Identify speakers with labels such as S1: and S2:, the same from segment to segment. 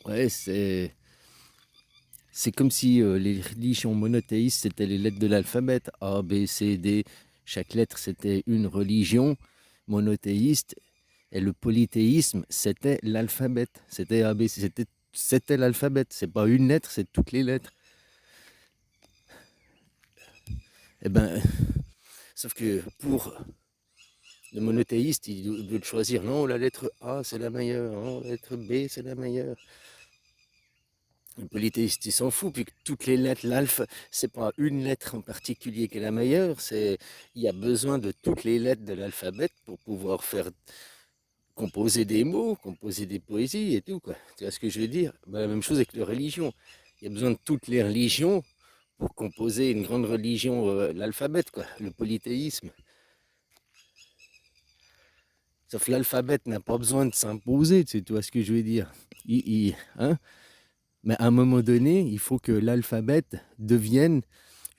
S1: Ouais, c'est comme si les religions monothéistes, c'était les lettres de l'alphabet. A, B, C, D. Chaque lettre, c'était une religion monothéiste. Et le polythéisme, c'était l'alphabet. C'était A, B, C. C'était l'alphabet. C'est pas une lettre, c'est toutes les lettres. Eh ben, sauf que pour le monothéiste, il veut choisir. Non, la lettre A, c'est la meilleure. Non, la lettre B, c'est la meilleure. Le polythéiste, il s'en fout, puis que toutes les lettres, l'alpha, c'est pas une lettre en particulier qui est la meilleure, il y a besoin de toutes les lettres de l'alphabet pour pouvoir faire composer des mots, composer des poésies et tout, quoi. Tu vois ce que je veux dire? Ben, la même chose avec les religions. Il y a besoin de toutes les religions pour composer une grande religion, l'alphabet, quoi, le polythéisme. Sauf l'alphabet n'a pas besoin de s'imposer, tu vois ce que je veux dire? Hein? Mais à un moment donné, il faut que l'alphabet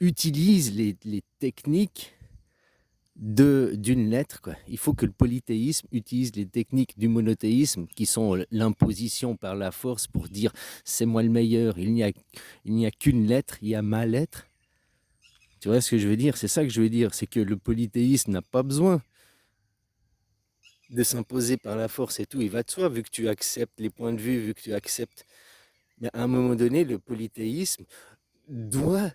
S1: utilise les techniques d'une lettre, quoi. Il faut que le polythéisme utilise les techniques du monothéisme, qui sont l'imposition par la force pour dire c'est moi le meilleur, il n'y a qu'une lettre, il y a ma lettre. Tu vois ce que je veux dire? C'est ça que je veux dire, c'est que le polythéisme n'a pas besoin de s'imposer par la force et tout, il va de soi, vu que tu acceptes les points de vue, vu que tu acceptes. Mais à un moment donné, le polythéisme doit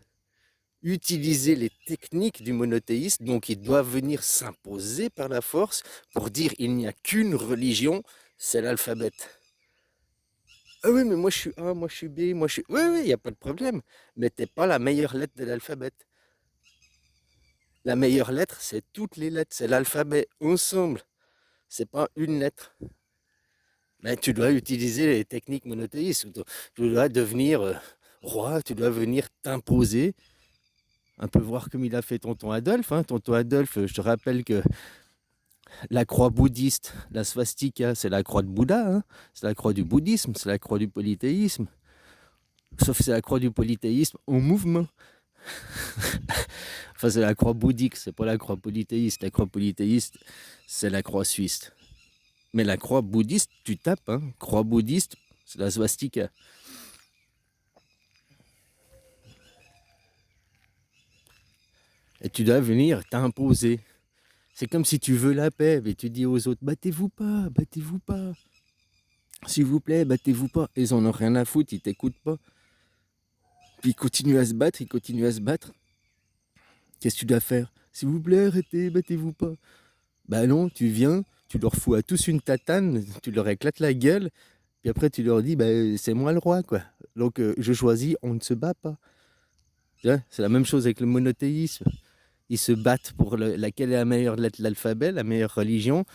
S1: utiliser les techniques du monothéisme, donc il doit venir s'imposer par la force pour dire il n'y a qu'une religion, c'est l'alphabet. Ah oui, mais moi je suis A, moi je suis B, moi je suis... Oui, oui, il n'y a pas de problème, mais t'es pas la meilleure lettre de l'alphabet. La meilleure lettre, c'est toutes les lettres, c'est l'alphabet ensemble, c'est pas une lettre. Mais tu dois utiliser les techniques monothéistes, tu dois devenir roi, tu dois venir t'imposer, un peu voir comme il a fait tonton Adolphe. Hein. Tonton Adolphe, je te rappelle que la croix bouddhiste, la swastika, c'est la croix de Bouddha, hein. C'est la croix du bouddhisme, c'est la croix du polythéisme. Sauf que c'est la croix du polythéisme en mouvement. Enfin, c'est la croix bouddhique, c'est pas la croix polythéiste. La croix polythéiste, c'est la croix suisse. Mais la croix bouddhiste, tu tapes, hein, croix bouddhiste, c'est la swastika. Et tu dois venir t'imposer. C'est comme si tu veux la paix, mais tu dis aux autres, battez-vous pas, battez-vous pas. S'il vous plaît, battez-vous pas. Ils en ont rien à foutre, ils t'écoutent pas. Puis ils continuent à se battre, ils continuent à se battre. Qu'est-ce que tu dois faire? S'il vous plaît, arrêtez, battez-vous pas. Bah non, tu viens, tu leur fous à tous une tatane, tu leur éclates la gueule, puis après tu leur dis, bah c'est moi le roi, quoi. Donc je choisis, on ne se bat pas. C'est la même chose avec le monothéisme. Ils se battent pour laquelle est la meilleure lettre de l'alphabet, la meilleure religion.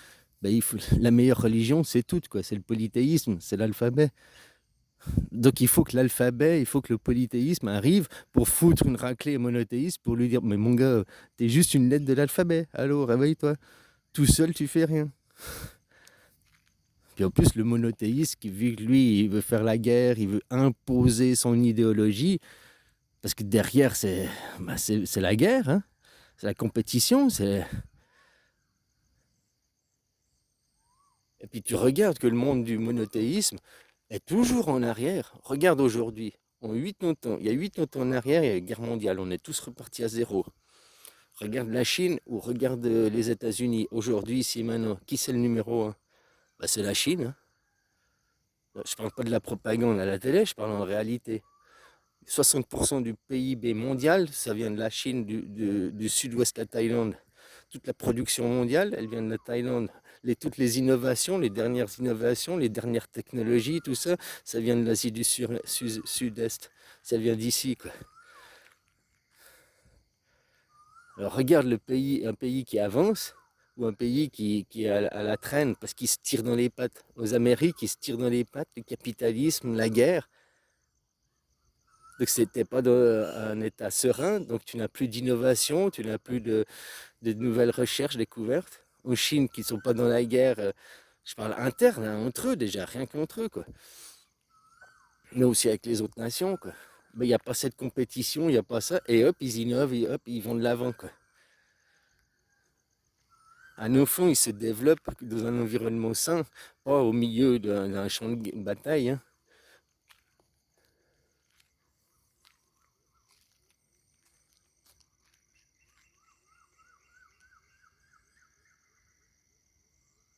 S1: Bah, la meilleure religion, c'est toute, quoi. C'est le polythéisme, c'est l'alphabet. Donc il faut que l'alphabet, il faut que le polythéisme arrive pour foutre une raclée au monothéisme, pour lui dire, mais mon gars, t'es juste une lettre de l'alphabet, allô, réveille-toi. Tout seul, tu fais rien. Puis en plus, le monothéiste, vu que lui, il veut faire la guerre, il veut imposer son idéologie, parce que derrière, c'est la guerre, hein, c'est la compétition. Et puis tu regardes que le monde du monothéisme est toujours en arrière. Regarde aujourd'hui, il y a 8 ans en arrière, il y a eu la guerre mondiale, on est tous repartis à zéro. Regarde la Chine ou regarde les États-Unis. Aujourd'hui, ici maintenant, qui c'est le numéro un? Bah, c'est la Chine. Hein. Je parle pas de la propagande à la télé, je parle en réalité. 60% du PIB mondial, ça vient de la Chine, du sud-ouest de la Thaïlande. Toute la production mondiale, elle vient de la Thaïlande. Toutes les innovations, les dernières innovations, les dernières technologies, tout ça, ça vient de l'Asie du sud-est. Ça vient d'ici, quoi. Alors regarde un pays qui avance ou un pays qui est à la traîne parce qu'il se tire dans les pattes. Aux Amériques, ils se tirent dans les pattes, le capitalisme, la guerre. Donc c'était pas dans un état serein, donc tu n'as plus d'innovation, tu n'as plus de nouvelles recherches, découvertes. En Chine, qui ne sont pas dans la guerre, je parle interne, hein, entre eux déjà, rien qu'entre eux, quoi. Mais aussi avec les autres nations, quoi. Mais il n'y a pas cette compétition, il n'y a pas ça, et hop, ils innovent, et hop, ils vont de l'avant, quoi. Un enfant, il se développe dans un environnement sain, pas au milieu d'un champ de bataille, hein.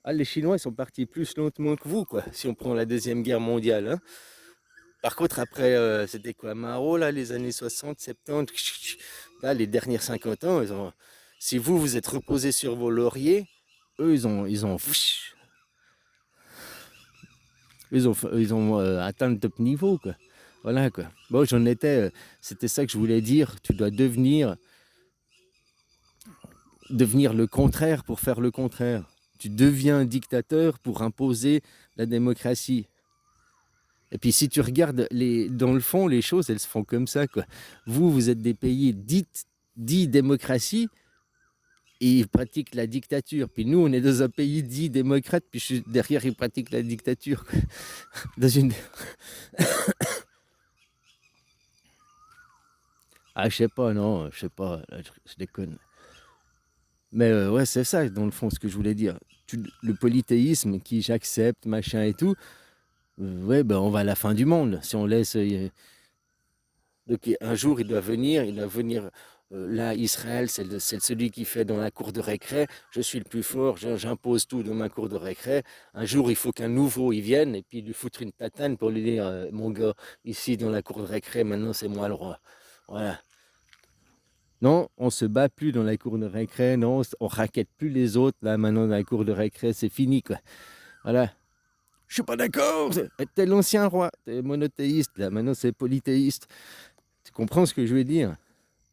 S1: Ah, les Chinois, ils sont partis plus lentement que vous, quoi, si on prend la Deuxième Guerre mondiale, hein. Par contre, après, c'était quoi, Mao, là, les années 60, 70, là, les dernières 50 ans, si vous, vous êtes reposé sur vos lauriers, eux, ils ont atteint le top niveau, quoi. Voilà, quoi. Bon, c'était ça que je voulais dire. Tu dois devenir le contraire pour faire le contraire. Tu deviens un dictateur pour imposer la démocratie. Et puis si tu regardes dans le fond, les choses, elles se font comme ça, quoi. Vous êtes des pays dits démocratie et ils pratiquent la dictature. Puis nous, on est dans un pays dit démocrate, puis derrière, ils pratiquent la dictature, quoi. Dans une... Ah, je sais pas, non, je sais pas, là, je déconne. Mais ouais, c'est ça, dans le fond, ce que je voulais dire. Le polythéisme qui j'accepte, machin et tout, ouais, ben on va à la fin du monde. Si on laisse... Donc un jour, il doit venir là, Israël, c'est celui qui fait dans la cour de récré, je suis le plus fort, j'impose tout dans ma cour de récré. Un jour, il faut qu'un nouveau y vienne et puis lui foutre une tatane pour lui dire, mon gars, ici dans la cour de récré, maintenant c'est moi le roi. Voilà. Non, on se bat plus dans la cour de récré, non, on raquette plus les autres, là, maintenant dans la cour de récré, c'est fini, quoi. Voilà. Je suis pas d'accord, t'es l'ancien roi, t'es monothéiste, là, maintenant c'est polythéiste. Tu comprends ce que je veux dire?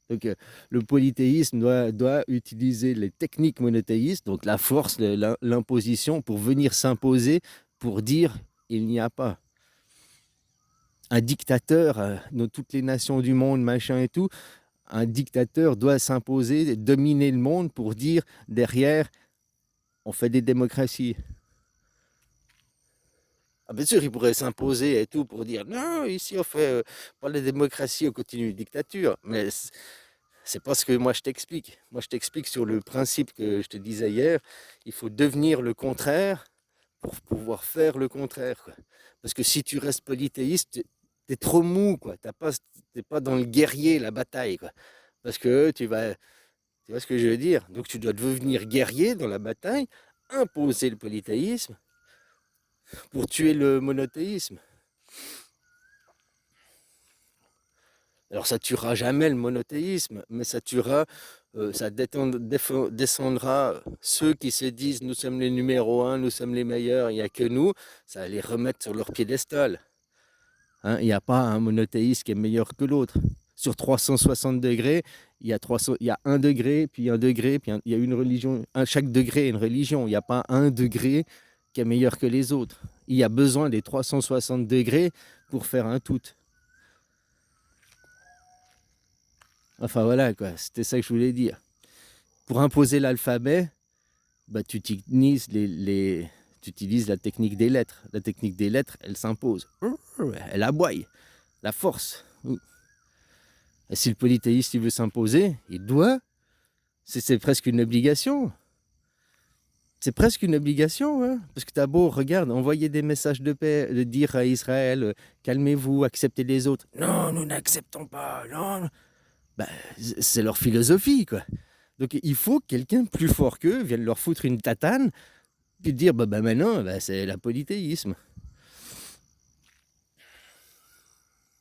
S1: Donc, le polythéisme doit utiliser les techniques monothéistes, donc la force, l'imposition, pour venir s'imposer, pour dire il n'y a pas. Un dictateur dans toutes les nations du monde, machin et tout, un dictateur doit s'imposer, dominer le monde pour dire derrière, on fait des démocraties. Ah, bien sûr, il pourrait s'imposer et tout pour dire non, ici on fait pas la démocratie, on continue une dictature. Mais c'est pas ce que moi je t'explique. Moi je t'explique sur le principe que je te disais hier. Il faut devenir le contraire pour pouvoir faire le contraire, quoi. Parce que si tu restes polythéiste, t'es trop mou, quoi. T'es pas dans le guerrier, la bataille, quoi. Parce que tu vois ce que je veux dire? Donc tu dois devenir guerrier dans la bataille, imposer le polythéisme pour tuer le monothéisme. Alors ça tuera jamais le monothéisme, mais ça tuera, ça descendra ceux qui se disent nous sommes les numéros 1, nous sommes les meilleurs, il n'y a que nous, ça va les remettre sur leur piédestal. Hein, il n'y a pas un monothéiste qui est meilleur que l'autre. Sur 360 degrés, il y a 1 degré, puis 1 degré, puis il y a une religion. Chaque degré est une religion. Il n'y a pas un degré qui est meilleur que les autres. Il y a besoin des 360 degrés pour faire un tout. Enfin voilà, quoi. C'était ça que je voulais dire. Pour imposer l'alphabet, bah, tu utilises tu utilises la technique des lettres. La technique des lettres, elle s'impose. Elle aboie. La force. Et si le polythéiste il veut s'imposer, il doit. C'est presque une obligation. C'est presque une obligation, hein. Parce que t'as beau, regarde, envoyer des messages de paix, de dire à Israël, calmez-vous, acceptez les autres. Non, nous n'acceptons pas. Non. Bah, c'est leur philosophie, quoi. Donc il faut que quelqu'un plus fort qu'eux vienne leur foutre une tatane, puis dire, bah maintenant, c'est la polythéisme.